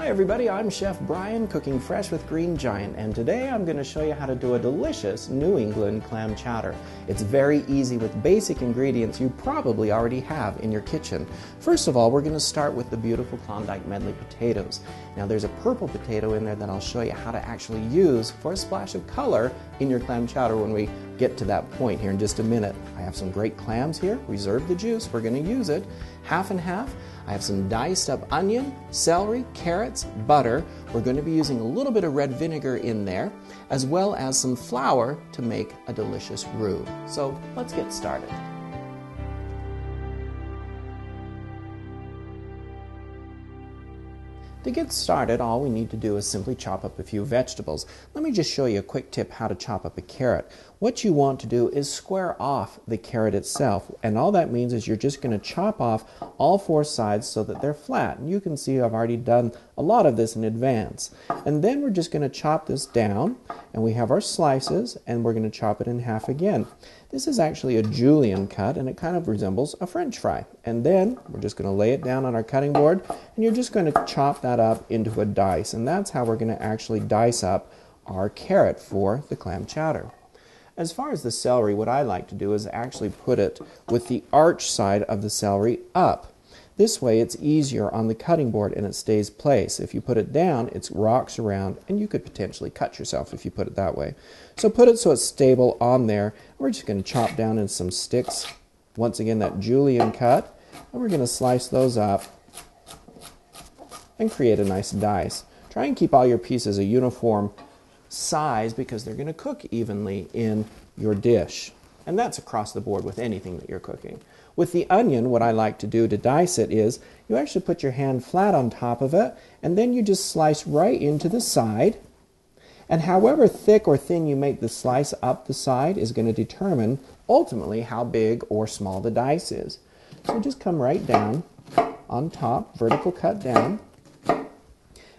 Hi everybody, I'm Chef Bryan, cooking fresh with Green Giant, and today I'm going to show you how to do a delicious New England clam chowder. It's very easy with basic ingredients you probably already have in your kitchen. First of all, we're going to start with the beautiful Klondike Medley potatoes. Now there's a purple potato in there that I'll show you how to actually use for a splash of color in your clam chowder when we get to that point here in just a minute. I have some great clams here, reserve the juice, we're going to use it, half and half. I have some diced up onion, celery, carrots, butter. We're going to be using a little bit of red vinegar in there, as well as some flour to make a delicious roux. So let's get started. To get started, all we need to do is simply chop up a few vegetables. Let me just show you a quick tip how to chop up a carrot. What you want to do is square off the carrot itself, and all that means is you're just going to chop off all four sides so that they're flat. And you can see I've already done a lot of this in advance. And then we're just going to chop this down, and we have our slices, and we're going to chop it in half again. This is actually a julienne cut, and it kind of resembles a French fry. And then we're just going to lay it down on our cutting board, and you're just going to chop that up into a dice. And that's how we're going to actually dice up our carrot for the clam chowder. As far as the celery, what I like to do is actually put it with the arch side of the celery up. This way it's easier on the cutting board and it stays place. If you put it down, it rocks around and you could potentially cut yourself if you put it that way. So put it so it's stable on there. We're just going to chop down in some sticks. Once again, that julienne cut. And we're going to slice those up and create a nice dice. Try and keep all your pieces a uniform size because they're going to cook evenly in your dish. And that's across the board with anything that you're cooking. With the onion, what I like to do to dice it is you actually put your hand flat on top of it and then you just slice right into the side. And however thick or thin you make the slice up the side is going to determine ultimately how big or small the dice is. So just come right down on top, vertical cut down.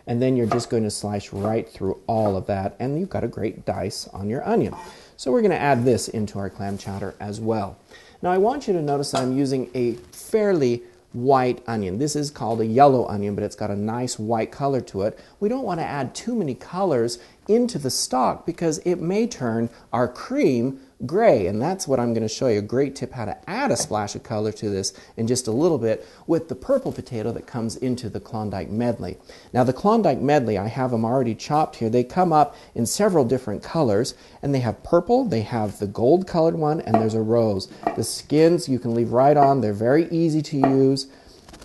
And then you're just going to slice right through all of that, and you've got a great dice on your onion. So we're going to add this into our clam chowder as well. Now I want you to notice that I'm using a fairly white onion. This is called a yellow onion, but it's got a nice white color to it. We don't want to add too many colors into the stock because it may turn our cream gray, and that's what I'm going to show you. A great tip how to add a splash of color to this in just a little bit with the purple potato that comes into the Klondike Medley. Now the Klondike Medley, I have them already chopped here. They come up in several different colors, and they have purple, they have the gold colored one, and there's a rose. The skins you can leave right on. They're very easy to use,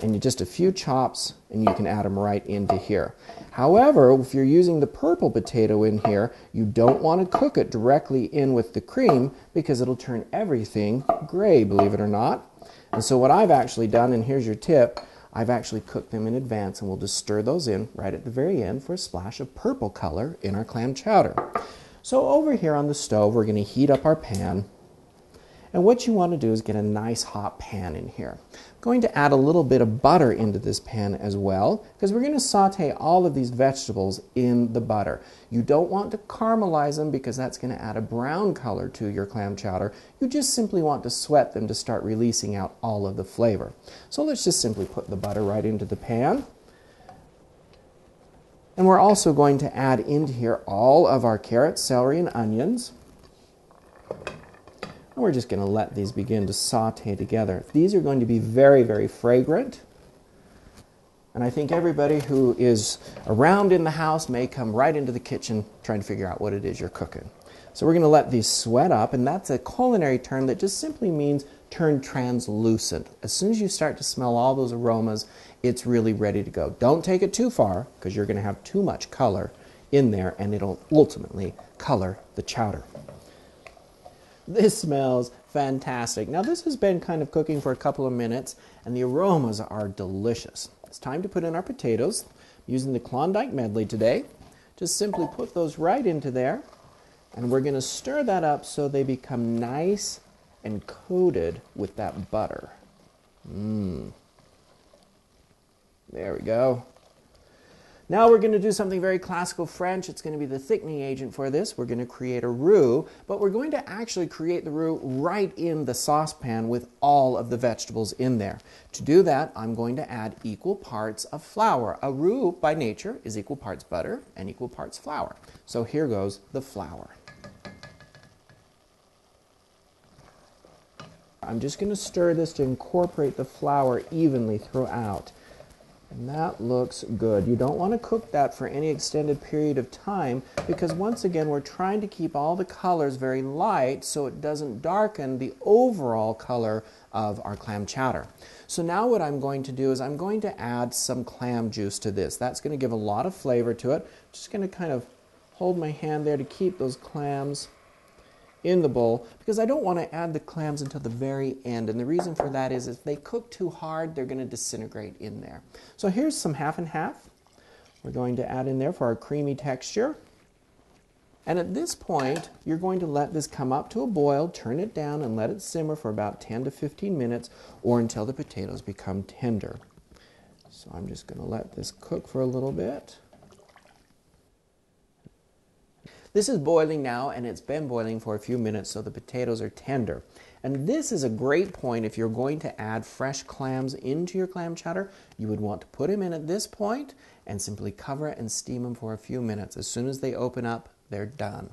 and just a few chops and you can add them right into here. However, if you're using the purple potato in here, you don't want to cook it directly in with the cream because it'll turn everything gray, believe it or not. And so what I've actually done, and here's your tip, I've actually cooked them in advance, and we'll just stir those in right at the very end for a splash of purple color in our clam chowder. So over here on the stove, we're going to heat up our pan. And what you want to do is get a nice hot pan in here. I'm going to add a little bit of butter into this pan as well because we're going to saute all of these vegetables in the butter. You don't want to caramelize them because that's going to add a brown color to your clam chowder. You just simply want to sweat them to start releasing out all of the flavor. So let's just simply put the butter right into the pan. And we're also going to add into here all of our carrots, celery, and onions. And we're just going to let these begin to saute together. These are going to be very, very fragrant. And I think everybody who is around in the house may come right into the kitchen trying to figure out what it is you're cooking. So we're going to let these sweat up, and that's a culinary term that just simply means turn translucent. As soon as you start to smell all those aromas, it's really ready to go. Don't take it too far because you're going to have too much color in there, and it'll ultimately color the chowder. This smells fantastic. Now this has been kind of cooking for a couple of minutes and the aromas are delicious. It's time to put in our potatoes. I'm using the Klondike Medley today. Just simply put those right into there and we're going to stir that up so they become nice and coated with that butter. There we go. Now we're going to do something very classical French. It's going to be the thickening agent for this. We're going to create a roux, but we're going to actually create the roux right in the saucepan with all of the vegetables in there. To do that, I'm going to add equal parts of flour. A roux, by nature, is equal parts butter and equal parts flour. So here goes the flour. I'm just going to stir this to incorporate the flour evenly throughout. And that looks good. You don't want to cook that for any extended period of time because once again we're trying to keep all the colors very light so it doesn't darken the overall color of our clam chowder. So now what I'm going to do is I'm going to add some clam juice to this. That's going to give a lot of flavor to it. Just going to kind of hold my hand there to keep those clams in the bowl because I don't want to add the clams until the very end, and the reason for that is if they cook too hard they're going to disintegrate in there. So here's some half and half we're going to add in there for our creamy texture, and at this point you're going to let this come up to a boil, turn it down and let it simmer for about 10 to 15 minutes or until the potatoes become tender. So I'm just going to let this cook for a little bit. This is boiling now, and it's been boiling for a few minutes, so the potatoes are tender. And this is a great point if you're going to add fresh clams into your clam chowder. You would want to put them in at this point and simply cover it and steam them for a few minutes. As soon as they open up, they're done.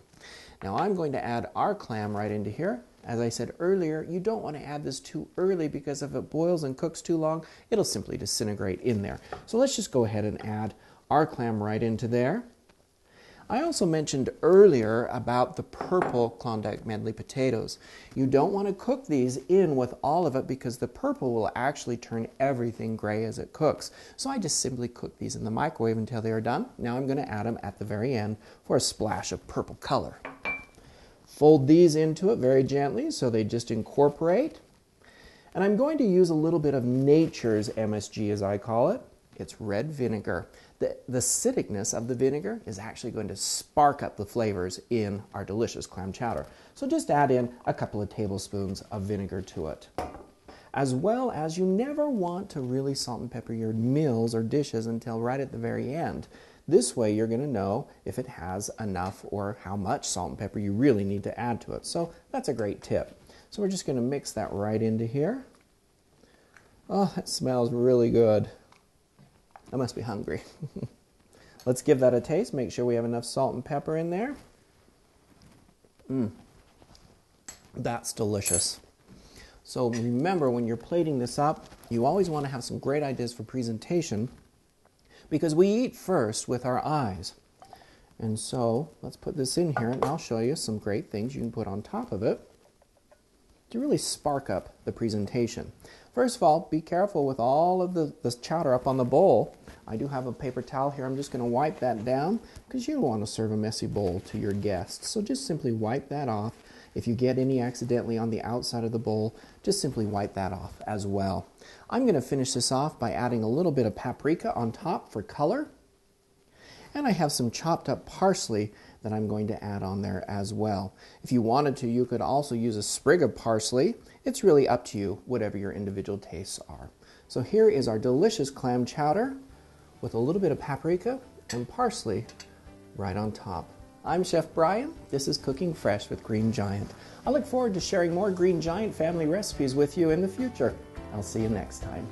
Now I'm going to add our clam right into here. As I said earlier, you don't want to add this too early because if it boils and cooks too long, it'll simply disintegrate in there. So let's just go ahead and add our clam right into there. I also mentioned earlier about the purple Klondike Medley potatoes. You don't want to cook these in with all of it because the purple will actually turn everything gray as it cooks. So I just simply cook these in the microwave until they are done. Now I'm going to add them at the very end for a splash of purple color. Fold these into it very gently so they just incorporate. And I'm going to use a little bit of nature's MSG, as I call it. It's red vinegar. The acidicness of the vinegar is actually going to spark up the flavors in our delicious clam chowder. So just add in a couple of tablespoons of vinegar to it. As well as you never want to really salt and pepper your meals or dishes until right at the very end. This way you're going to know if it has enough or how much salt and pepper you really need to add to it. So that's a great tip. So we're just going to mix that right into here. Oh, that smells really good. I must be hungry. Let's give that a taste. Make sure we have enough salt and pepper in there. That's delicious. So remember, when you're plating this up, you always want to have some great ideas for presentation because we eat first with our eyes. And so let's put this in here and I'll show you some great things you can put on top of it to really spark up the presentation. First of all, be careful with all of the chowder up on the bowl. I do have a paper towel here. I'm just going to wipe that down because you don't want to serve a messy bowl to your guests. So just simply wipe that off. If you get any accidentally on the outside of the bowl, just simply wipe that off as well. I'm going to finish this off by adding a little bit of paprika on top for color. And I have some chopped up parsley that I'm going to add on there as well. If you wanted to, you could also use a sprig of parsley. It's really up to you, whatever your individual tastes are. So here is our delicious clam chowder with a little bit of paprika and parsley right on top. I'm Chef Bryan. This is Cooking Fresh with Green Giant. I look forward to sharing more Green Giant family recipes with you in the future. I'll see you next time.